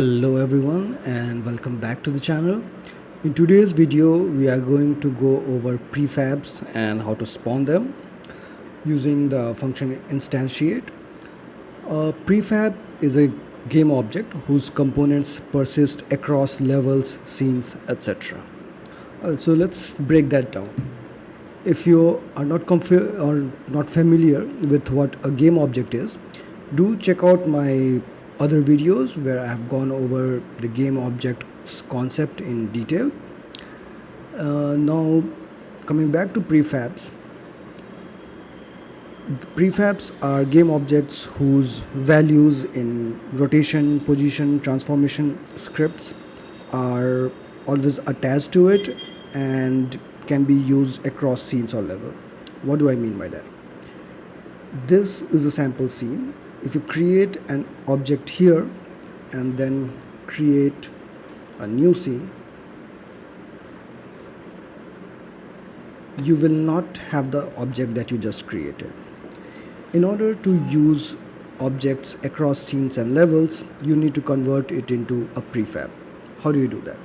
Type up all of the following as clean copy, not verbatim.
Hello everyone and welcome back to the channel. In today's video we are going to go over prefabs and how to spawn them using the function instantiate. A prefab is a game object whose components persist across levels, scenes, etc. So let's break that down. If you are not familiar with what a game object is, do check out my other videos where I have gone over the game objects concept in detail. Now coming back to prefabs. Prefabs are game objects whose values in rotation, position, transformation scripts are always attached to it and can be used across scenes or level. What do I mean by that? This is a sample scene. If you create an object here and then create a new scene, you will not have the object that you just created. In order to use objects across scenes and levels, you need to convert it into a prefab. How do you do that?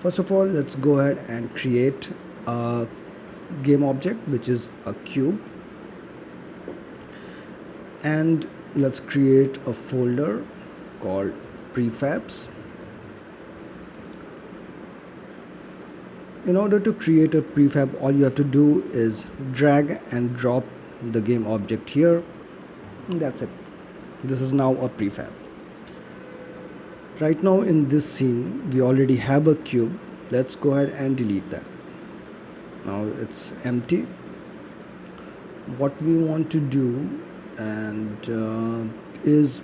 First of all, let's go ahead and create a game object, which is a cube, and let's create a folder called prefabs. In order to create a prefab, all you have to do is drag and drop the game object here, and that's it. This is now a prefab. Right now in this scene we already have a cube. Let's go ahead and delete that. Now it's empty. What we want to do is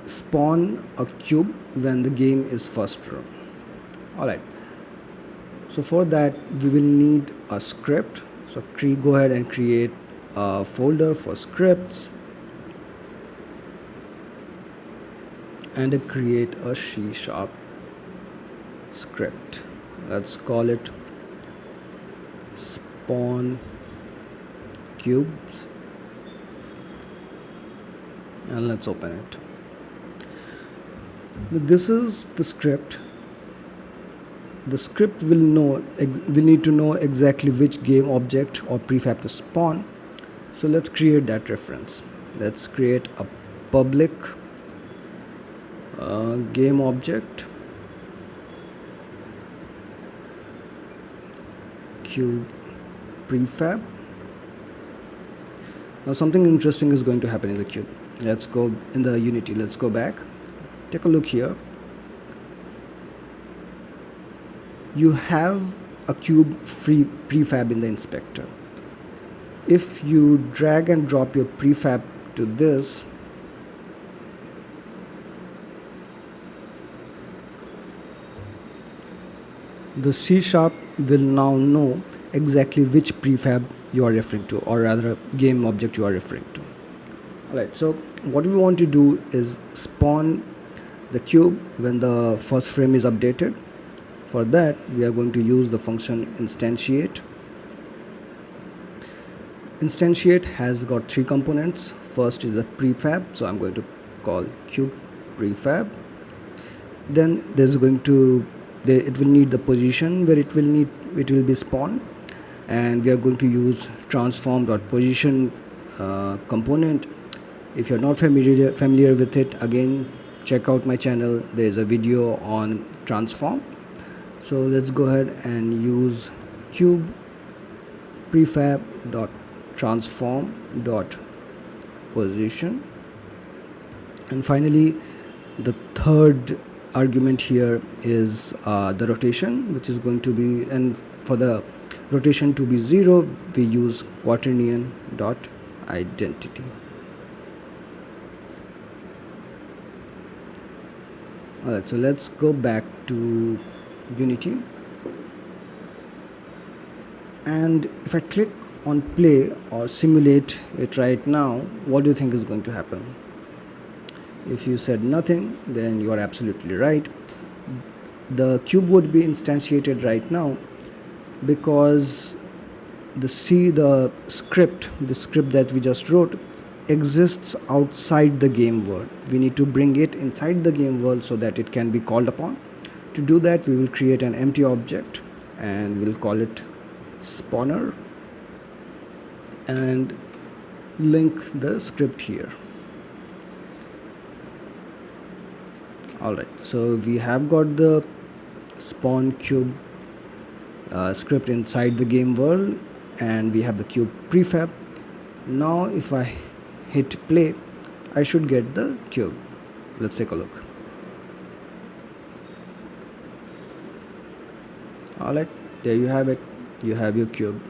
spawn a cube when the game is first run. Alright, so for that we will need a script. So go ahead and create a folder for scripts and create a C# script. Let's call it spawn cubes and let's open it. This is the script. The script will need to know exactly which game object or prefab to spawn. So let's create that reference. Let's create a public game object cube prefab. Now something interesting is going to happen in the cube. Let's go in the Unity. Let's go back. Take a look here. You have a cube prefab in the inspector. If you drag and drop your prefab to this, the C# will now know exactly which prefab you are referring to, or rather game object you are referring to. Alright, so what we want to do is spawn the cube when the first frame is updated. For that we are going to use the function instantiate. Instantiate has got three components. First is a prefab, so I'm going to call cube prefab. Then it will need the position where it will be spawned, and we are going to use transform.position component. If you're not familiar with it, again check out my channel. There is a video on transform. So let's go ahead and use cube prefab dot transform dot position, and finally the third argument here is the rotation, which is going to be, and for the rotation to be 0 we use quaternion dot identity. Alright, so let's go back to Unity, and if I click on play or simulate it right now, what do you think is going to happen? If you said nothing, then you are absolutely right. The cube would be instantiated right now because the script that we just wrote exists outside the game world. We need to bring it inside the game world so that it can be called upon. To do that, we will create an empty object and we'll call it spawner and link the script here. Alright, so we have got the spawn cube script inside the game world, and we have the cube prefab. Now if I hit play, I should get the cube. Let's take a look. Alright, there you have it. You have your cube.